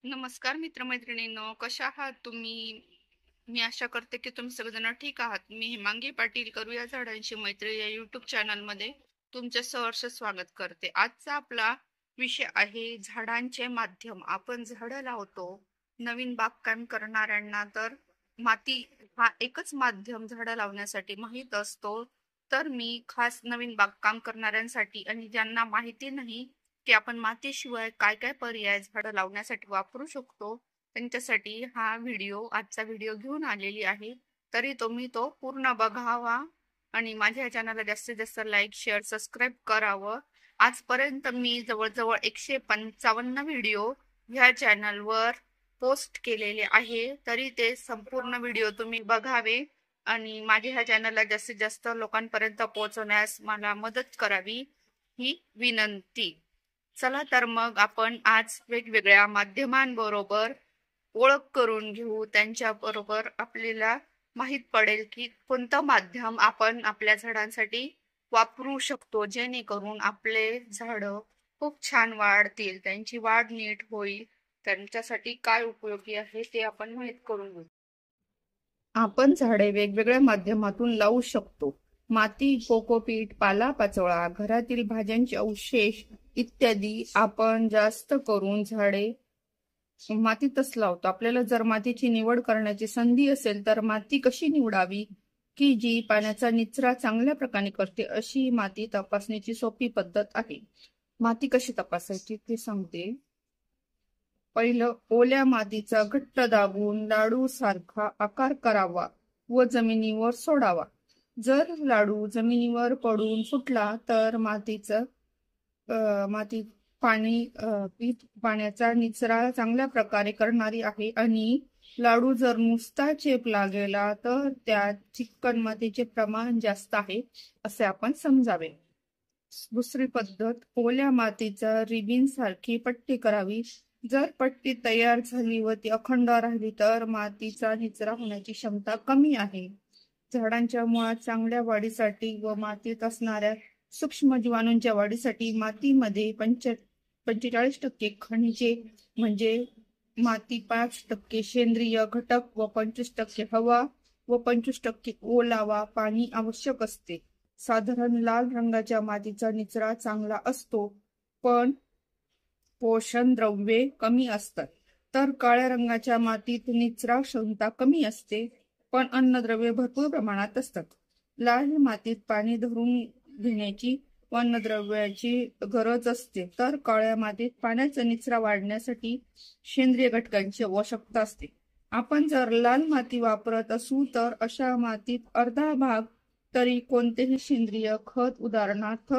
नमस्कार मित्रमैत्रिणींनो, कशा आहात तुम्ही? मी आशा करते की तुम्ही सगळेजण ठीक आहात. मी हेमांगी पाटील करूया झाडांची मैत्री या युट्यूब चॅनलमध्ये तुमचे सहर्ष स्वागत करते. आजचा आपला विषय आहे झाडांचे माध्यम. आपण झाडं लावतो. नवीन बागकाम करणाऱ्यांना तर माती हा एकच माध्यम झाडं लावण्यासाठी माहीत असतो. तर मी खास नवीन बागकाम करणाऱ्यांसाठी आणि ज्यांना माहिती नाही की आपण मातीशिवाय काय काय पर्याय झाडं लावण्यासाठी वापरू शकतो, त्यांच्यासाठी आजचा व्हिडिओ घेऊन आलेली आहे. तरी तुम्ही तो पूर्ण बघावा आणि माझ्या चॅनलला जास्तीत जास्त लाईक शेअर सबस्क्राईब करावं. आजपर्यंत मी जवळजवळ 155 व्हिडिओ ह्या चॅनलवर पोस्ट केलेले आहे. तरी ते संपूर्ण व्हिडिओ तुम्ही बघावे आणि माझ्या ह्या चॅनलला जास्तीत जास्त लोकांपर्यंत पोहोचवण्यास मला मदत करावी ही विनंती. चला तर मग आपण आज वेगवेगळ्या माध्यमांबरोबर ओळख करून घेऊ. त्यांच्या बरोबर आपल्याला माहित पडेल की कोणतं माध्यम आपण आपल्या झाडांसाठी वापरू शकतो, जेणेकरून आपले झाड खूप छान वाढतील, त्यांची वाढ नीट होईल. त्यांच्यासाठी काय उपयोगी आहे ते आपण माहित करून घेऊ. आपण झाडे वेगवेगळ्या माध्यमातून लावू शकतो. माती, कोकोपीट, पालापाचोळा, घरातील भाज्यांचे अवशेष इत्यादी आपण जास्त करून झाडे मातीतच लावतो. आपल्याला जर मातीची निवड करण्याची संधी असेल तर माती कशी निवडावी की जी पाण्याचा निचरा चांगल्या प्रकारे करते, अशी माती तपासण्याची सोपी पद्धत आहे. माती कशी तपासायची ते सांगते. पहिलं, ओल्या मातीचा घट्ट दाबून लाडू सारखा आकार करावा व जमिनीवर सोडावा. जर लाडू जमिनीवर पडून फुटला तर माती पाण्याचा निचरा चांगल्या प्रकारे करणारी आहे आणि लाडू जर नुसता चेपला गेला तर त्यात चिकण मातीचे प्रमाण जास्त आहे असे आपण समजावे. दुसरी पद्धत, ओल्या मातीचा रिबीन सारखी पट्टी करावी. जर पट्टी तयार झाली व ती अखंड राहिली तर मातीचा निचरा होण्याची क्षमता कमी आहे. झाडांच्या मुळात चांगल्या वाढीसाठी व मातीत असणाऱ्या सूक्ष्म जीवाणूंच्या वाढीसाठी मातीमध्ये 45% खनिजे म्हणजे माती, 5% सेंद्रिय घटक व 25% हवा व 25% ओलावा पाणी आवश्यक असते. साधारण लाल रंगाच्या मातीचा निचरा चांगला असतो पण पोषण द्रव्ये कमी असतात. तर काळ्या रंगाच्या मातीत निचरा क्षमता कमी असते पण अन्नद्रव्ये भरपूर प्रमाणात असतात. लाल मातीत पाणी धरून घेण्याची व अन्नद्रव्याची गरज असते, तर काळ्या मातीत पाण्याचा निचरा वाढण्यासाठी सेंद्रिय घटकांची आवश्यकता असते. आपण जर लाल माती वापरत असू तर अशा मातीत अर्धा भाग तरी कोणतेही सेंद्रिय खत, उदाहरणार्थ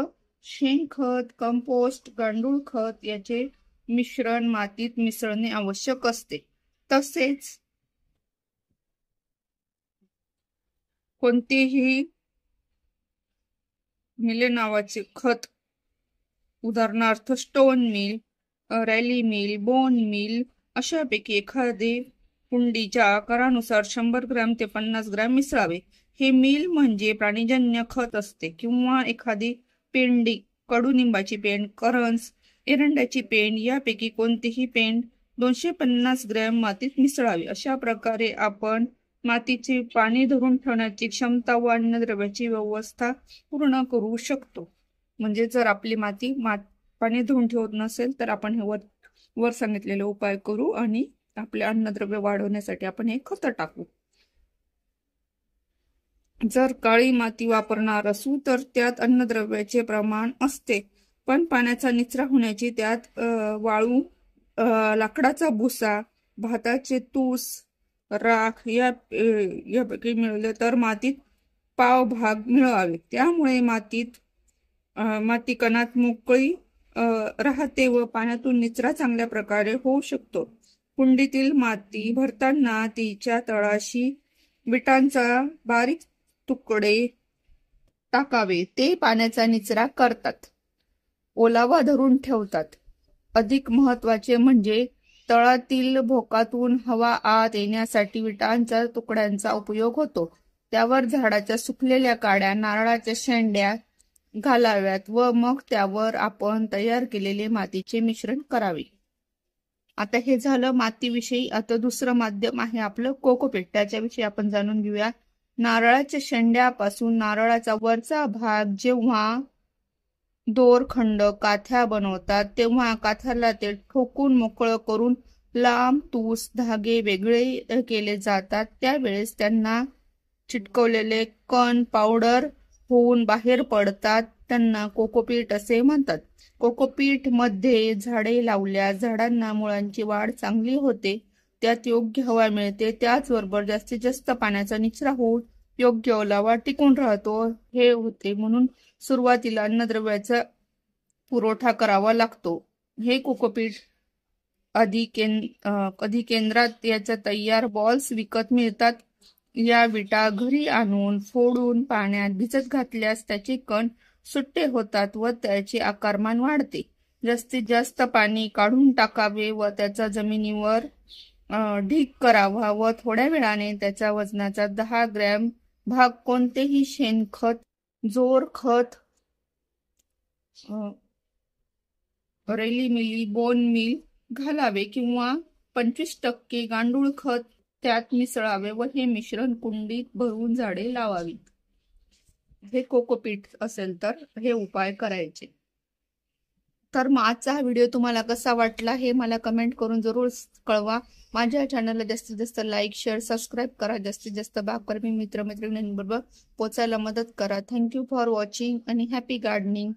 शेणखत, कंपोस्ट, गांडूळ खत याचे मिश्रण मातीत मिसळणे आवश्यक असते. तसेच कोणतेही मिले नावाचे खत, उदाहरणार्थ stone meal, rally meal, bone meal अशापैकी एखादे कुंडीच्या आकारानुसार 100 ग्रॅम ते 50 ग्रॅम मिसळावे. हे मिल म्हणजे प्राणीजन्य खत असते किंवा एखादी पेंडी, कडुनिंबाची पेंड, करंज, एरंडाची पेंड यापैकी कोणतेही पेंड 250 ग्रॅम मातीत मिसळावे. अशा प्रकारे आपण मातीची पाणी धरून ठेवण्याची क्षमता व अन्नद्रव्याची व्यवस्था पूर्ण करू शकतो. म्हणजे जर आपली माती पाणी धरून ठेवत नसेल तर आपण हे वर सांगितलेले उपाय करू आणि आपले अन्नद्रव्य वाढवण्यासाठी आपण हे खत टाकू. जर काळी माती वापरणार असू तर त्यात अन्नद्रव्याचे प्रमाण असते पण पाण्याचा निचरा होण्याची त्यात वाळू, लाकडाचा भुसा, भाताचे तूस, राख यापैकी मिळवले तर मातीत पाव भाग मिळवावे. त्यामुळे माती कणात मोकळी राहते व पाण्यातून निचरा चांगल्या प्रकारे होऊ शकतो. कुंडीतील माती भरताना तिच्या तळाशी विटांचा बारीक तुकडे टाकावे. ते पाण्याचा निचरा करतात, ओलावा धरून ठेवतात. अधिक महत्वाचे म्हणजे तळातील भोकातून हवा आत येण्यासाठी विटांच्या तुकड्यांचा उपयोग होतो. त्यावर झाडाच्या सुकलेल्या काड्या, नारळाच्या शेंड्या घालाव्यात व मग त्यावर आपण तयार केलेले मातीचे मिश्रण करावे. आता हे झालं मातीविषयी. आता दुसरं माध्यम आहे आपलं कोकोपीट. त्याच्याविषयी आपण जाणून घेऊया. नारळाच्या शेंड्यापासून नारळाचा वरचा भाग जेव्हा दोरखंड काथ्या बनवतात तेव्हा काथ्याला ते ठोकून मोकळं करून लांब तूस धागे वेगळे केले जातात. त्यावेळेस त्यांना चिटकवलेले कण पावडर होऊन बाहेर पडतात. त्यांना कोकोपीट असे म्हणतात. कोकोपीट मध्ये झाडे लावल्यास झाडांना मुळांची वाढ चांगली होते, त्यात योग्य हवा मिळते, त्याचबरोबर जास्तीत जास्त पाण्याचा निचरा होऊन योग्य ओलावा टिकून राहतो. हे होते म्हणून सुरुवातीला अन्नद्रव्याचा पुरवठा करावा लागतो. हे कोकोपीट आधी केंद्रात याच्या तयार बॉल्स विकत मिळतात. या विटा घरी आणून फोडून पाण्यात भिजत घातल्यास त्याचे कण सुट्टे होतात व त्याचे आकारमान वाढते. जास्तीत जास्त पाणी काढून टाकावे व त्याचा जमिनीवर ढीग करावा व थोड्या वेळाने त्याच्या वजनाचा 10 ग्रॅम भाग कोणतेही शेणखत, जोर खत, रेली मिली, बोन मिल घालावे किंवा 25% गांडूळ खत त्यात मिसळावे व हे मिश्रण कुंडीत भरून झाडे लावावीत. हे कोकोपीट असेल तर हे उपाय करायचे. तर मग आजचा हा व्हिडिओ तुम्हाला कसा वाटला हे मला कमेंट करून जरूर कळवा. माझ्या चॅनलला जास्तीत जास्त लाईक, शेअर, सबस्क्राईब करा. जास्तीत जास्त बागप्रेमी मित्रमैत्रिणींबरोबर पोचायला मदत करा. थँक्यू फॉर वॉचिंग आणि हॅपी गार्डनिंग.